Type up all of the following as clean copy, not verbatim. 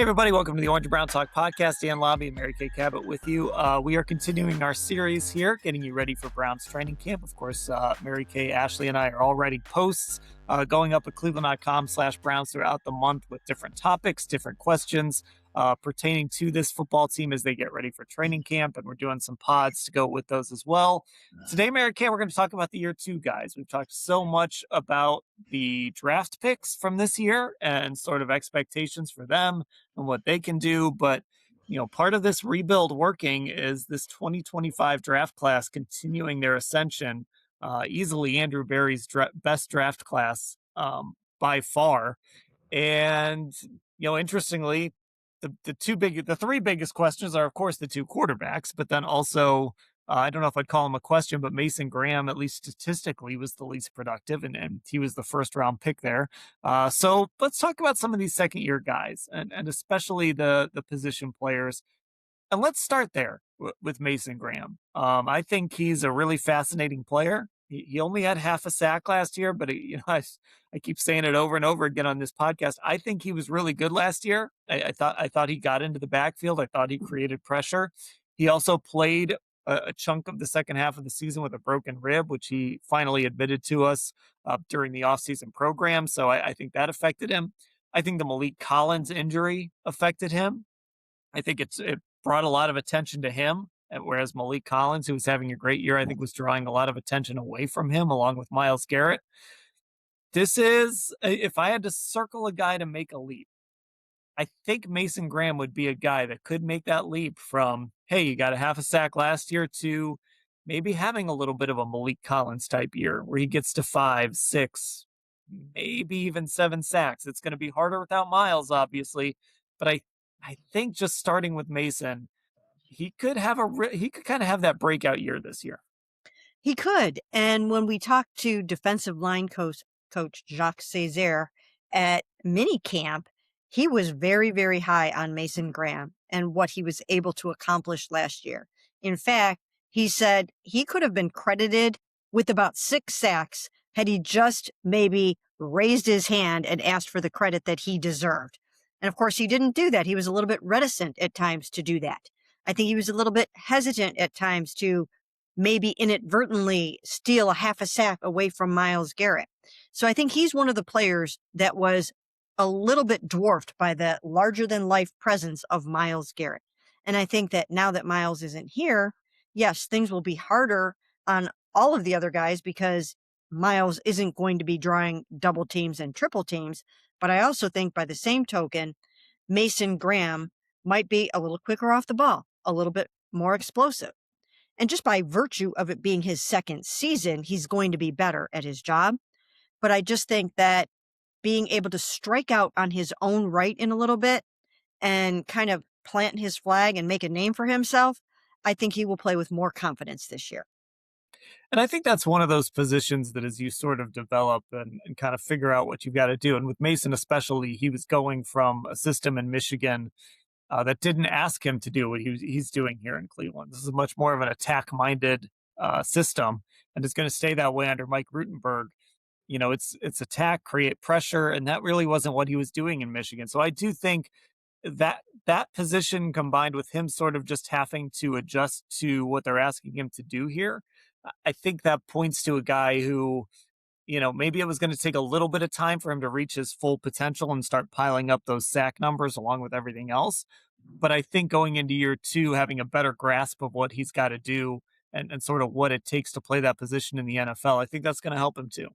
Hey, everybody. Welcome to the Orange and Brown Talk podcast. Dan Labbe and Mary Kay Cabot with you. We are continuing our series here, getting you ready for Browns training camp. Of course, Mary Kay, Ashley, and I are all writing posts going up at cleveland.com/Browns throughout the month with different topics, different questions pertaining to this football team as they get ready for training camp. And we're doing some pods to go with those as well. Today, Mary Kay, we're going to talk about the year two guys. We've talked so much about the draft picks from this year and sort of expectations for them and what they can do. But, you know, part of this rebuild working is this 2025 draft class continuing their ascension. Easily Andrew Berry's best draft class by far. And, you know, interestingly, the three biggest questions are, of course, the two quarterbacks, but then also, I don't know if I'd call him a question, but Mason Graham, at least statistically, was the least productive, and he was the first round pick there. So let's talk about some of these second year guys and especially the position players. And let's start there with Mason Graham. I think he's a really fascinating player. He only had half a sack last year, but I keep saying it over and over again on this podcast. I think he was really good last year. I thought he got into the backfield. I thought he created pressure. He also played a chunk of the second half of the season with a broken rib, which he finally admitted to us during the offseason program. So I think that affected him. I think the Malik Collins injury affected him. I think it brought a lot of attention to him, whereas Malik Collins, who was having a great year, I think was drawing a lot of attention away from him, along with Myles Garrett. This is, if I had to circle a guy to make a leap, I think Mason Graham would be a guy that could make that leap from, hey, you got a half a sack last year, to maybe having a little bit of a Malik Collins type year where he gets to 5, 6, maybe even 7 sacks. It's going to be harder without Myles, obviously, but I think just starting with Mason, he could kind of have that breakout year this year. He could. And when we talked to defensive line coach Jacques Césaire at minicamp, he was very, very high on Mason Graham and what he was able to accomplish last year. In fact, he said he could have been credited with about 6 sacks had he just maybe raised his hand and asked for the credit that he deserved. And of course, he didn't do that. He was a little bit reticent at times to do that. I think he was a little bit hesitant at times to maybe inadvertently steal a half a sack away from Myles Garrett. So I think he's one of the players that was a little bit dwarfed by the larger than life presence of Myles Garrett. And I think that now that Myles isn't here, yes, things will be harder on all of the other guys because Myles isn't going to be drawing double teams and triple teams. But I also think by the same token, Mason Graham might be a little quicker off the ball, a little bit more explosive. And just by virtue of it being his second season, he's going to be better at his job. But I just think that being able to strike out on his own right in a little bit and kind of plant his flag and make a name for himself, I think he will play with more confidence this year. And I think that's one of those positions that as you sort of develop and kind of figure out what you've got to do. And with Mason especially, he was going from a system in Michigan that didn't ask him to do what he's doing here in Cleveland. This is much more of an attack-minded system, and it's going to stay that way under Mike Rutenberg. You know, it's attack, create pressure, and that really wasn't what he was doing in Michigan. So I do think that position combined with him sort of just having to adjust to what they're asking him to do here, I think that points to a guy who, you know, maybe it was going to take a little bit of time for him to reach his full potential and start piling up those sack numbers along with everything else. But I think going into year two, having a better grasp of what he's got to do and sort of what it takes to play that position in the NFL, I think that's going to help him too.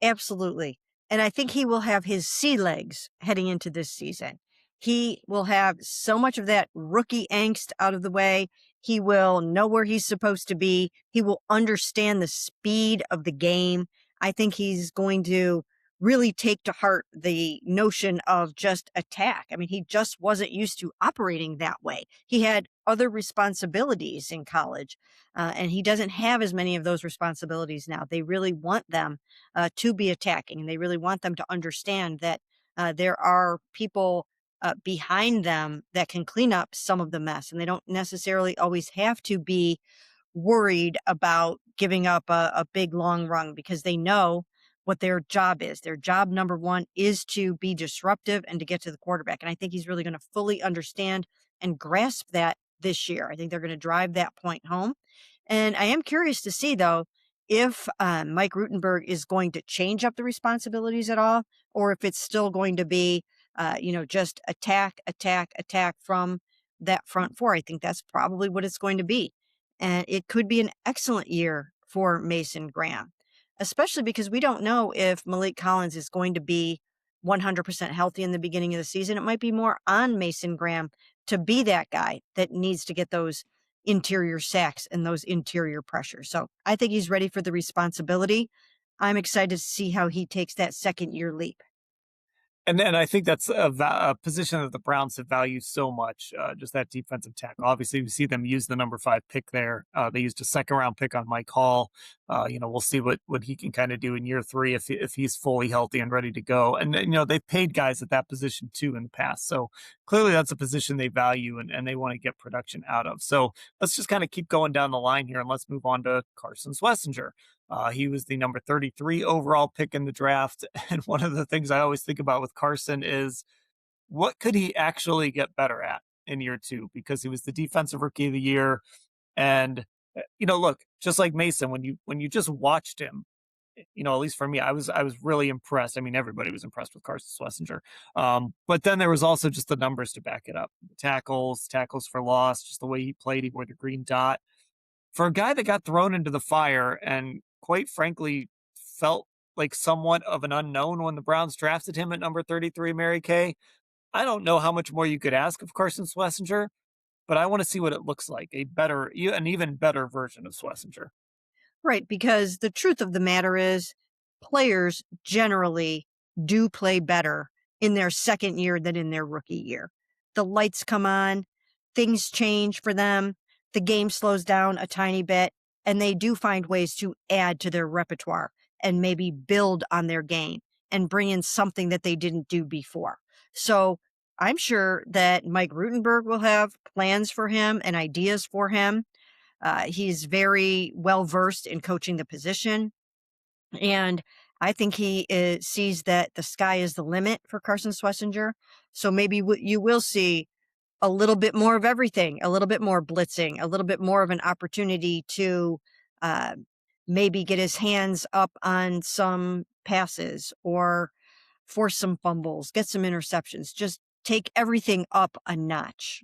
Absolutely. And I think he will have his sea legs heading into this season. He will have so much of that rookie angst out of the way. He will know where he's supposed to be. He will understand the speed of the game. I think he's going to really take to heart the notion of just attack. I mean, he just wasn't used to operating that way. He had other responsibilities in college, and he doesn't have as many of those responsibilities now. They really want them to be attacking, and they really want them to understand that there are people behind them that can clean up some of the mess, and they don't necessarily always have to be worried about giving up a big long run because they know what their job is. Their job number one is to be disruptive and to get to the quarterback. And I think he's really going to fully understand and grasp that this year. I think they're going to drive that point home. And I am curious to see, though, if Mike Rutenberg is going to change up the responsibilities at all, or if it's still going to be, just attack, attack, attack from that front four. I think that's probably what it's going to be. And it could be an excellent year for Mason Graham, especially because we don't know if Malik Collins is going to be 100% healthy in the beginning of the season. It might be more on Mason Graham to be that guy that needs to get those interior sacks and those interior pressures. So I think he's ready for the responsibility. I'm excited to see how he takes that second year leap. And then I think that's a position that the Browns have valued so much, just that defensive tackle. Obviously, we see them use the number 5 pick there. They used a second-round pick on Mike Hall. We'll see what he can kind of do in year 3 if he's fully healthy and ready to go. And they've paid guys at that position too in the past. So clearly that's a position they value and they want to get production out of. So let's just kind of keep going down the line here and let's move on to Carson Schwesinger. He was the number 33 overall pick in the draft. And one of the things I always think about with Carson is what could he actually get better at in year 2? Because he was the defensive rookie of the year. And, look, just like Mason, when you just watched him, at least for me, I was really impressed. I mean, everybody was impressed with Carson Schwesinger. But then there was also just the numbers to back it up. Tackles for loss, just the way he played, he wore the green dot. For a guy that got thrown into the fire and quite frankly felt like somewhat of an unknown when the Browns drafted him at number 33, Mary Kay, I don't know how much more you could ask of Carson Schwesinger, but I want to see what it looks like, an even better version of Schwesinger. Right, because the truth of the matter is players generally do play better in their second year than in their rookie year. The lights come on, things change for them, the game slows down a tiny bit, and they do find ways to add to their repertoire and maybe build on their game and bring in something that they didn't do before. So I'm sure that Mike Rutenberg will have plans for him and ideas for him. He's very well versed in coaching the position. And I think he sees that the sky is the limit for Carson Schwesinger. So maybe you will see a little bit more of everything, a little bit more blitzing, a little bit more of an opportunity to uh, maybe get his hands up on some passes or force some fumbles, get some interceptions, just take everything up a notch.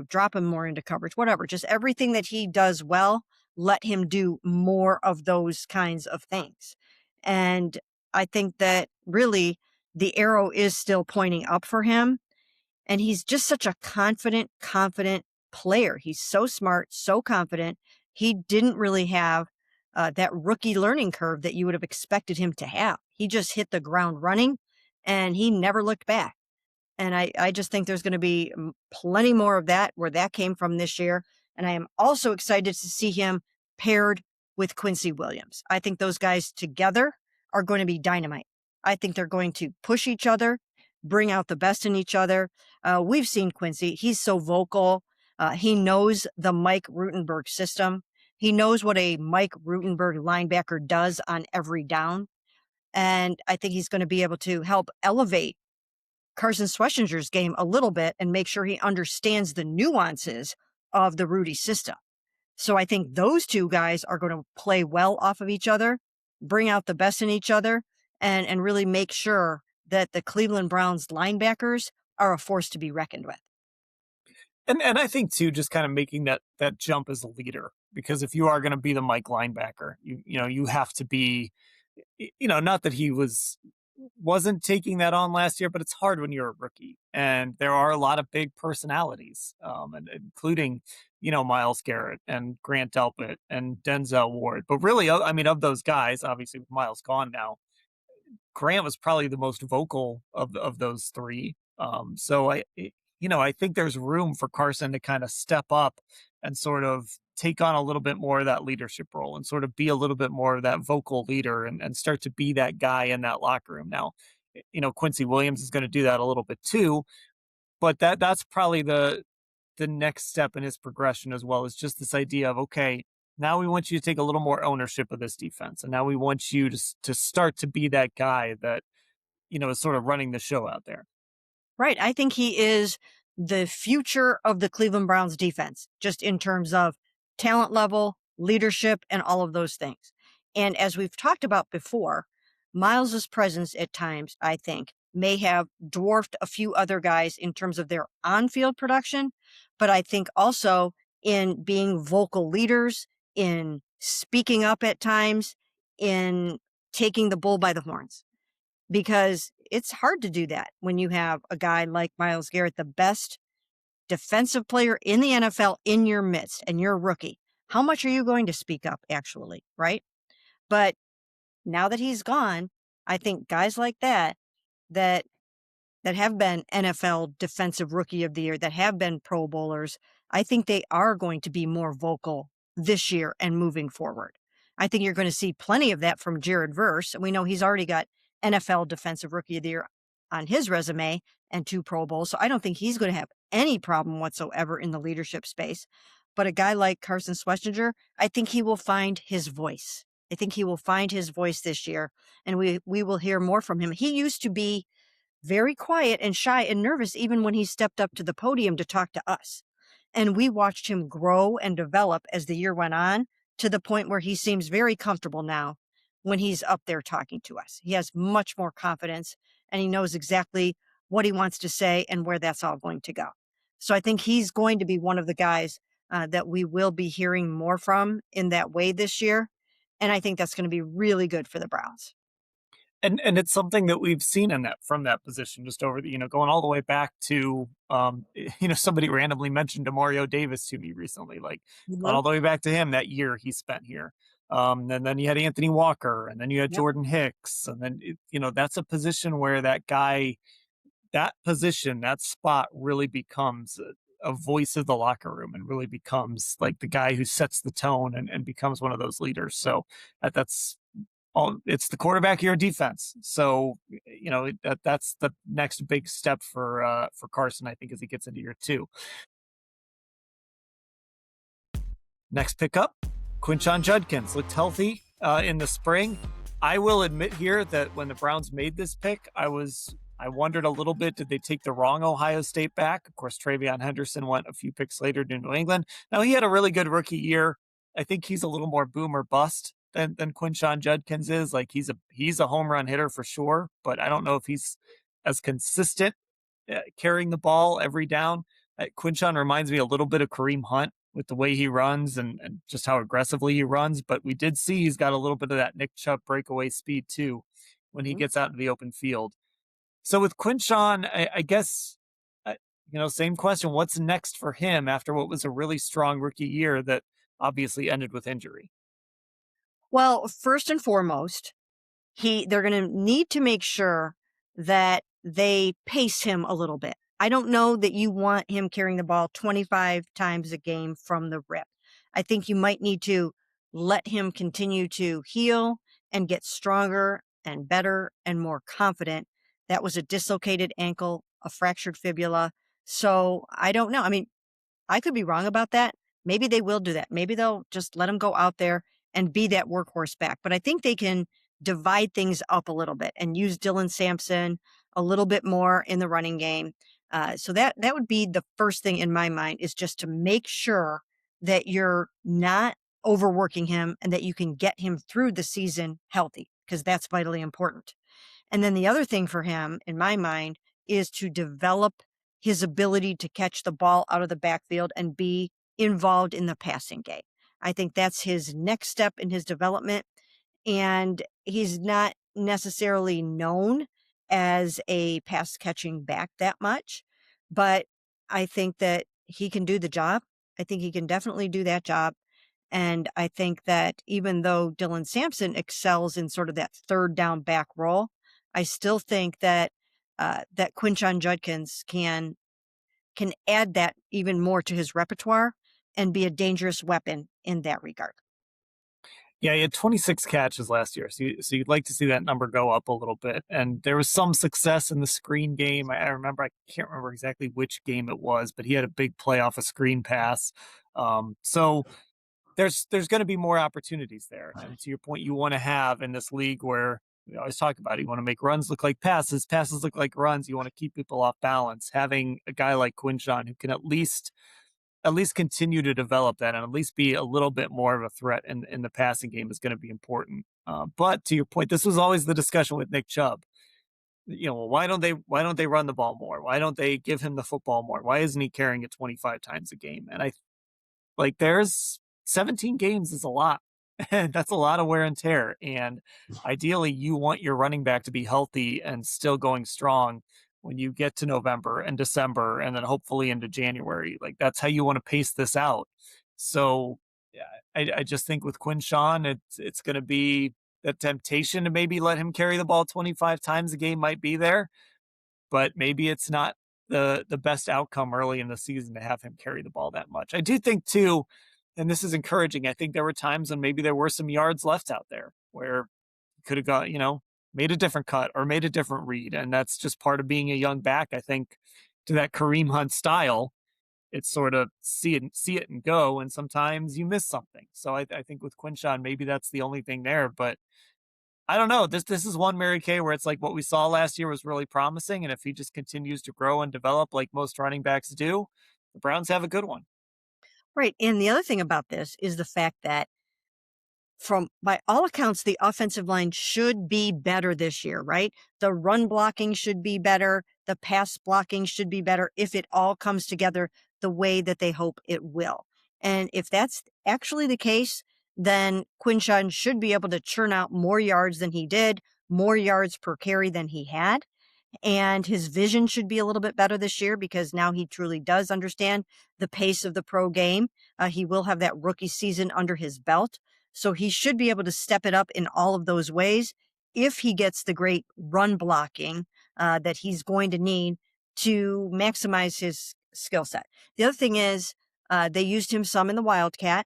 Drop him more into coverage, whatever, just everything that he does well, let him do more of those kinds of things. And I think that really the arrow is still pointing up for him. And he's just such a confident player. He's so smart, so confident. He didn't really have that rookie learning curve that you would have expected him to have. He just hit the ground running and he never looked back. And I just think there's going to be plenty more of that where that came from this year. And I am also excited to see him paired with Quincy Williams. I think those guys together are going to be dynamite. I think they're going to push each other, bring out the best in each other. We've seen Quincy. He's so vocal. He knows the Mike Rutenberg system. He knows what a Mike Rutenberg linebacker does on every down. And I think he's going to be able to help elevate Carson Schwesinger's game a little bit and make sure he understands the nuances of the Rudy system. So I think those two guys are going to play well off of each other, bring out the best in each other, and really make sure that the Cleveland Browns linebackers are a force to be reckoned with. And I think too, just kind of making that jump as a leader, because if you are going to be the Mike linebacker, you have to be, not that he wasn't taking that on last year, but it's hard when you're a rookie and there are a lot of big personalities, and including, Myles Garrett and Grant Delpit and Denzel Ward. But really, I mean, of those guys, obviously with Myles gone now, Grant was probably the most vocal of those three. So I think there's room for Carson to kind of step up and sort of take on a little bit more of that leadership role and sort of be a little bit more of that vocal leader and start to be that guy in that locker room. Now, Quincy Williams is going to do that a little bit too, but that's probably the next step in his progression as well, is just this idea of, okay, now we want you to take a little more ownership of this defense. And now we want you to start to be that guy that, is sort of running the show out there. Right. I think he is the future of the Cleveland Browns defense, just in terms of talent level, leadership, and all of those things. And as we've talked about before, Miles's presence at times, I think, may have dwarfed a few other guys in terms of their on-field production, but I think also in being vocal leaders, in speaking up at times, in taking the bull by the horns, because it's hard to do that when you have a guy like Myles Garrett, the best defensive player in the NFL, in your midst, and you're a rookie. How much are you going to speak up, actually, right? But now that he's gone, I think guys like that that have been NFL Defensive Rookie of the Year, that have been Pro Bowlers, I think they are going to be more vocal this year and moving forward. I think you're going to see plenty of that from Jared Verse. We know he's already got NFL Defensive Rookie of the Year on his resume and 2 Pro Bowls, so I don't think he's going to have any problem whatsoever in the leadership space. But a guy like Carson Schwesinger, I think he will find his voice. I think he will find his voice this year, and we will hear more from him. He used to be very quiet and shy and nervous even when he stepped up to the podium to talk to us. And we watched him grow and develop as the year went on, to the point where he seems very comfortable now when he's up there talking to us. He has much more confidence, and he knows exactly what he wants to say and where that's all going to go. So I think he's going to be one of the guys that we will be hearing more from in that way this year. And I think that's going to be really good for the Browns. And it's something that we've seen in that, from that position, just over the, going all the way back to, somebody randomly mentioned Demario Davis to me recently, like going all the way back to him, that year he spent here. And then you had Anthony Walker, and then you had Jordan Hicks. And then, that's a position where that guy, that position, that spot really becomes a voice of the locker room, and really becomes like the guy who sets the tone, and becomes one of those leaders. So that's it's the quarterback of your defense. So, that's the next big step for Carson, I think, as he gets into year 2. Next pickup, Quinshon Judkins looked healthy in the spring. I will admit here that when the Browns made this pick, I wondered a little bit, did they take the wrong Ohio State back? Of course, Travion Henderson went a few picks later to New England. Now, he had a really good rookie year. I think he's a little more boom or bust than Quinshon Judkins is. Like, he's a home run hitter for sure, but I don't know if he's as consistent carrying the ball every down. Quinshon reminds me a little bit of Kareem Hunt with the way he runs, and just how aggressively he runs. But we did see he's got a little bit of that Nick Chubb breakaway speed too when he gets out in the open field. So with Quinshon, I guess, same question. What's next for him after what was a really strong rookie year that obviously ended with injury? Well, first and foremost, they're going to need to make sure that they pace him a little bit. I don't know that you want him carrying the ball 25 times a game from the rip. I think you might need to let him continue to heal and get stronger and better and more confident. That was a dislocated ankle, a fractured fibula. So I don't know. I mean, I could be wrong about that. Maybe they will do that. Maybe they'll just let him go out there and be that workhorse back. But I think they can divide things up a little bit and use Dylan Sampson a little bit more in the running game. So that would be the first thing in my mind, is just to make sure that you're not overworking him and that you can get him through the season healthy, because that's vitally important. And then the other thing for him, in my mind, is to develop his ability to catch the ball out of the backfield and be involved in the passing game. I think that's his next step in his development. And he's not necessarily known as a pass catching back that much, but I think that he can do the job. I think he can definitely do that job. And I think that even though Dylan Sampson excels in sort of that third down back role, I still think that that Quinshon Judkins can add that even more to his repertoire and be a dangerous weapon in that regard. Yeah, he had 26 catches last year, so you'd like to see that number go up a little bit. And there was some success in the screen game. I can't remember exactly which game it was, but he had a big play off a screen pass. So there's going to be more opportunities there. And to your point, you want to have in this league where we always talk about it, you want to make runs look like passes, passes look like runs. You want to keep people off balance. Having a guy like Quinshon who can at least continue to develop that and at least be a little bit more of a threat in the passing game is going to be important. But to your point, this was always the discussion with Nick Chubb. Well, why don't they run the ball more? Why don't they give him the football more? Why isn't he carrying it 25 times a game? And there's 17 games is a lot. And that's a lot of wear and tear. And ideally, you want your running back to be healthy and still going strong when you get to November and December and then hopefully into January. Like that's how you want to pace this out. So yeah, I just think with Quinshon, it's going to be the temptation to maybe let him carry the ball 25 times a game might be there, but maybe it's not the best outcome early in the season to have him carry the ball that much. I do think too, and this is encouraging. I think there were times when maybe there were some yards left out there where he could have got, made a different cut or made a different read. And that's just part of being a young back. I think to that Kareem Hunt style, it's sort of see it and go. And sometimes you miss something. So I think with Quinshon, maybe that's the only thing there, but I don't know. This is one Mary Kay where it's like what we saw last year was really promising. And if he just continues to grow and develop like most running backs do, the Browns have a good one. Right. And the other thing about this is the fact that by all accounts, the offensive line should be better this year, right? The run blocking should be better. The pass blocking should be better if it all comes together the way that they hope it will. And if that's actually the case, then Quinshon should be able to churn out more yards than he did, more yards per carry than he had. And his vision should be a little bit better this year because now he truly does understand the pace of the pro game. He will have that rookie season under his belt. So he should be able to step it up in all of those ways if he gets the great run blocking that he's going to need to maximize his skill set. The other thing is they used him some in the Wildcat,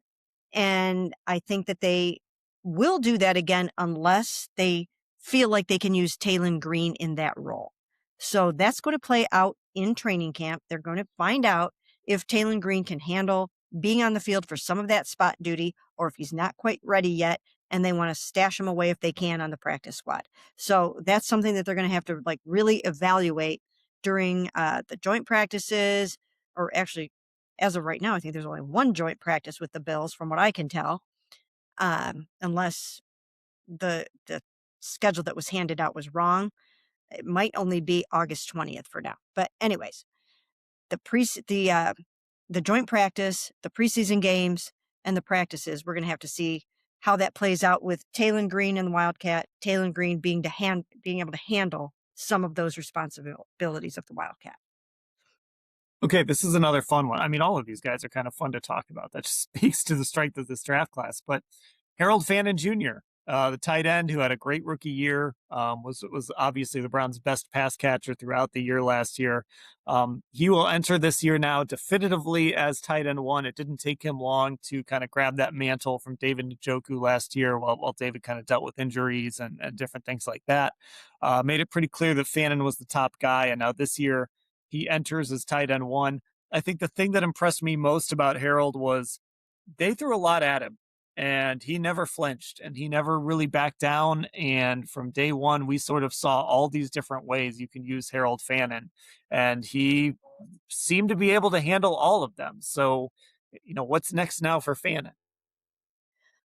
and I think that they will do that again unless they feel like they can use Taylon Green in that role. So that's going to play out in training camp. They're going to find out if Taylon Green can handle being on the field for some of that spot duty, or if he's not quite ready yet, and they want to stash him away if they can on the practice squad. So that's something that they're going to have to really evaluate during the joint practices, or actually, as of right now, I think there's only one joint practice with the Bills, from what I can tell, unless the schedule that was handed out was wrong. It might only be August 20th for now. But anyways, the joint practice, the preseason games, and the practices, we're going to have to see how that plays out with Taylon Green and the Wildcat, Taylon Green being able to handle some of those responsibilities of the Wildcat. Okay, this is another fun one. I mean, all of these guys are kind of fun to talk about. That just speaks to the strength of this draft class. But Harold Fannin Jr., the tight end who had a great rookie year, was obviously the Browns' best pass catcher throughout the year last year. He will enter this year now definitively as tight end one. It didn't take him long to kind of grab that mantle from David Njoku last year while David kind of dealt with injuries and different things like that. Made it pretty clear that Fannin was the top guy, and now this year he enters as tight end one. I think the thing that impressed me most about Harold was they threw a lot at him, and he never flinched and he never really backed down. And from day one, we sort of saw all these different ways you can use Harold Fannin, and he seemed to be able to handle all of them. So, what's next now for Fannin?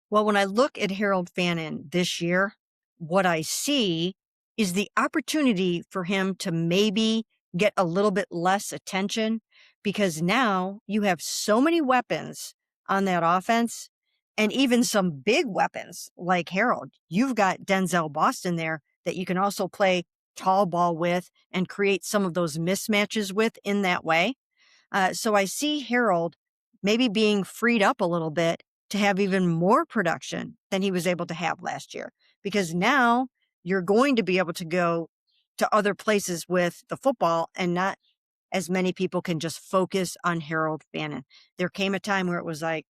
Well, when I look at Harold Fannin this year, what I see is the opportunity for him to maybe get a little bit less attention, because now you have so many weapons on that offense, and even some big weapons like Harold. You've got Denzel Boston there that you can also play tall ball with and create some of those mismatches with in that way. So I see Harold maybe being freed up a little bit to have even more production than he was able to have last year, because now you're going to be able to go to other places with the football, and not as many people can just focus on Harold Fannin. There came a time where it was like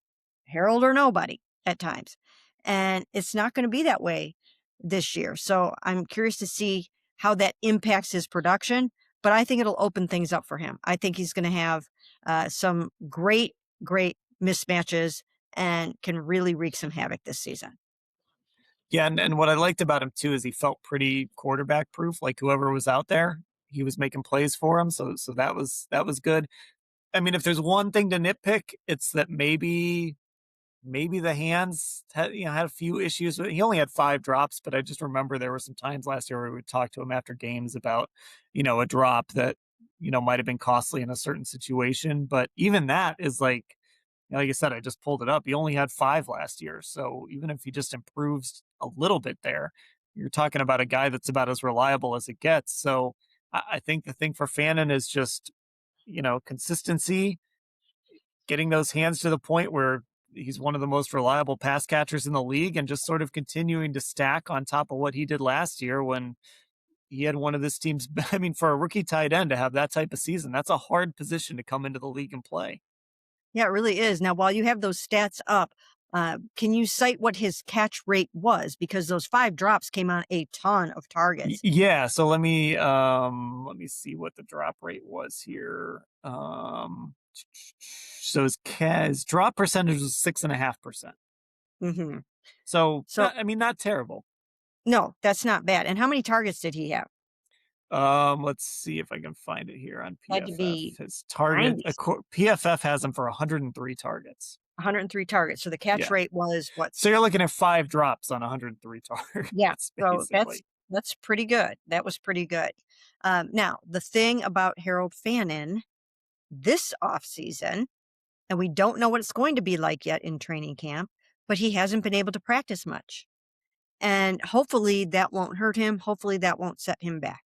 Harold or nobody at times, and it's not going to be that way this year. So I'm curious to see how that impacts his production, but I think it'll open things up for him. I think he's going to have some great mismatches and can really wreak some havoc this season. Yeah, and what I liked about him too is he felt pretty quarterback proof. Like whoever was out there, he was making plays for him. So that was good. I mean, if there's one thing to nitpick, it's that maybe the hands had a few issues. He only had 5 drops, but I just remember there were some times last year where we would talk to him after games about a drop that might have been costly in a certain situation. But even that is like I said, I just pulled it up. He only had 5 last year. So even if he just improves a little bit there, you're talking about a guy that's about as reliable as it gets. So I think the thing for Fannin is just, consistency, getting those hands to the point where he's one of the most reliable pass catchers in the league, and just sort of continuing to stack on top of what he did last year when he had one of this team's. I mean, for a rookie tight end to have that type of season, that's a hard position to come into the league and play. Yeah, it really is. Now, while you have those stats up, can you cite what his catch rate was? Because those 5 drops came on a ton of targets. Yeah, so let me see what the drop rate was here. So his drop percentage was 6.5%. Hmm. So So, I mean, not terrible. no, that's not bad. And how many targets did he have? Let's see if I can find it here on Had to PFF. be His target 90, PFF has him for 103 targets. 103 targets. So the catch Yeah. rate was what? So you're looking at 5 drops on 103 Yeah. targets, So basically. that's pretty good. That was pretty good. Now, the thing about Harold Fannin this offseason, and we don't know what it's going to be like yet in training camp, but he hasn't been able to practice much. And hopefully that won't hurt him. Hopefully that won't set him back.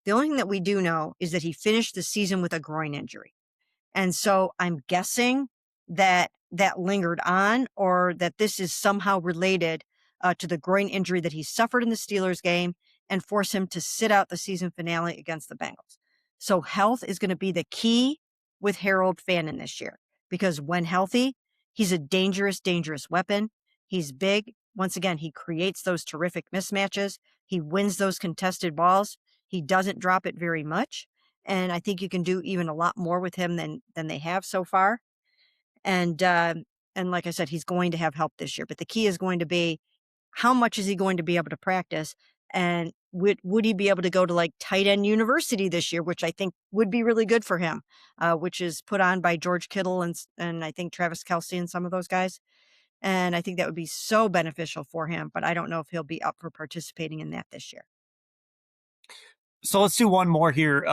The only thing that we do know is that he finished the season with a groin injury. And so I'm guessing that that lingered on, or that this is somehow related to the groin injury that he suffered in the Steelers game and force him to sit out the season finale against the Bengals. So health is going to be the key with Harold Fannin this year, because when healthy, he's a dangerous, dangerous weapon. He's big. Once again, he creates those terrific mismatches. He wins those contested balls. He doesn't drop it very much. And I think you can do even a lot more with him than they have so far. And like I said, he's going to have help this year. But the key is going to be, how much is he going to be able to practice? And would he be able to go to like tight end university this year, which I think would be really good for him, which is put on by George Kittle and I think Travis Kelce and some of those guys. And I think that would be so beneficial for him. But I don't know if he'll be up for participating in that this year. So let's do one more here.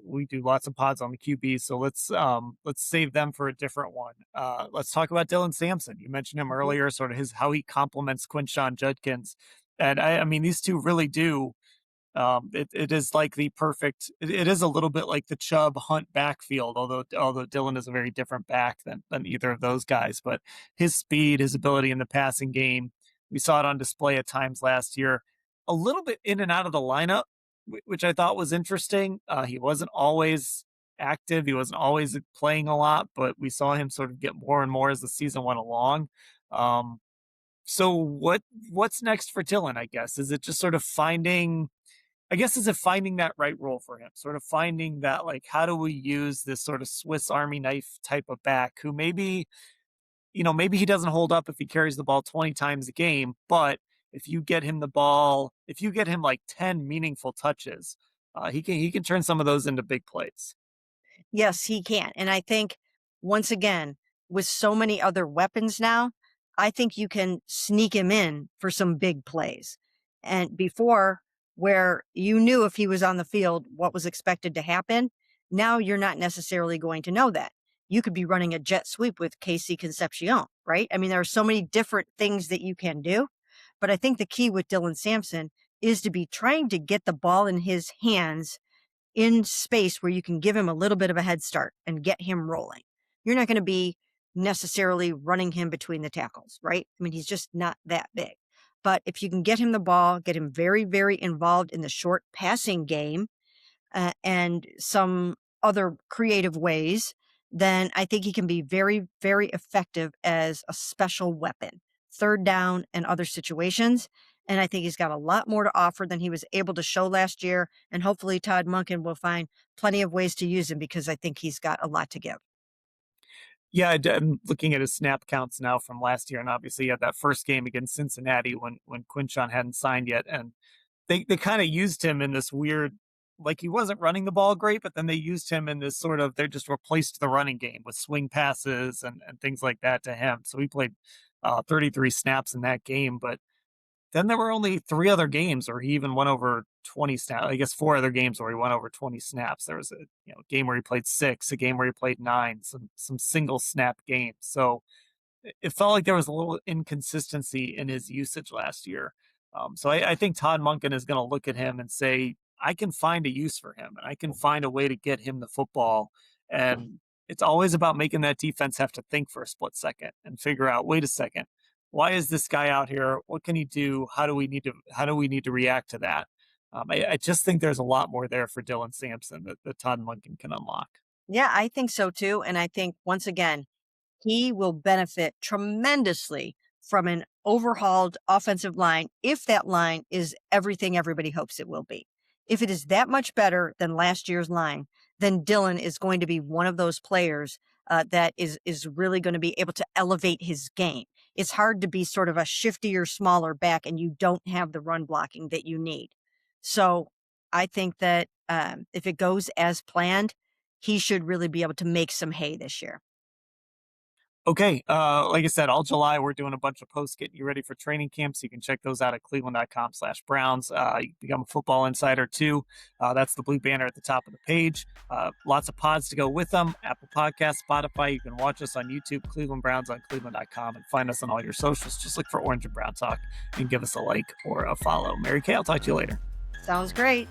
We do lots of pods on the QB, so let's save them for a different one. Let's talk about Dylan Sampson. You mentioned him Mhm. earlier, sort of how he complements Quinshon Judkins, and I mean these two really do. It is like the perfect. It is a little bit like the Chubb Hunt backfield, although Dylan is a very different back than either of those guys. But his speed, his ability in the passing game, we saw it on display at times last year. A little bit in and out of the lineup, which I thought was interesting. He wasn't always active. He wasn't always playing a lot, but we saw him sort of get more and more as the season went along. Um, so what's next for Dylan? I guess is it just sort of finding. I guess is it finding that right role for him, sort of finding that like how do we use this sort of Swiss Army knife type of back who maybe he doesn't hold up if he carries the ball 20 times a game, but if you get him the ball, if you get him like 10 meaningful touches, he can turn some of those into big plays. Yes, he can. And I think, once again, with so many other weapons now, I think you can sneak him in for some big plays. And before, where you knew if he was on the field what was expected to happen, now you're not necessarily going to know that. You could be running a jet sweep with KC Concepcion, right? I mean, there are so many different things that you can do. But I think the key with Dylan Sampson is to be trying to get the ball in his hands in space where you can give him a little bit of a head start and get him rolling. You're not going to be necessarily running him between the tackles, right? I mean, he's just not that big. But if you can get him the ball, get him very, very involved in the short passing game, and some other creative ways, then I think he can be very, very effective as a special weapon, third down and other situations. And I think he's got a lot more to offer than he was able to show last year. And hopefully Todd Monken will find plenty of ways to use him, because I think he's got a lot to give. Yeah, I'm looking at his snap counts now from last year, and obviously he had that first game against Cincinnati when Quinshon hadn't signed yet, and they kind of used him in this weird, like he wasn't running the ball great, but then they used him in this sort of, they just replaced the running game with swing passes and things like that to him. So he played 33 snaps in that game, but then there were only three other games where he even went over 20 snaps. I guess four other games where he went over 20 snaps. There was a game where he played six, a game where he played nine, some single snap games. So it felt like there was a little inconsistency in his usage last year. So I think Todd Monken is going to look at him and say, I can find a use for him and I can find a way to get him the football. And it's always about making that defense have to think for a split second and figure out, wait a second, why is this guy out here? What can he do? How do we need to react to that? I just think there's a lot more there for Dylan Sampson that Todd Monken can unlock. Yeah, I think so too. And I think once again, he will benefit tremendously from an overhauled offensive line if that line is everything everybody hopes it will be. If it is that much better than last year's line, then Dylan is going to be one of those players that is really going to be able to elevate his game. It's hard to be sort of a shiftier, smaller back, and you don't have the run blocking that you need. So I think that if it goes as planned, he should really be able to make some hay this year. Okay. Like I said, all July, we're doing a bunch of posts getting you ready for training camps. You can check those out at cleveland.com/Browns. You can become a football insider too. That's the blue banner at the top of the page. Lots of pods to go with them. Apple Podcasts, Spotify. You can watch us on YouTube, Cleveland Browns on cleveland.com, and find us on all your socials. Just look for Orange and Brown Talk and give us a like or a follow. Mary Kay, I'll talk to you later. Sounds great.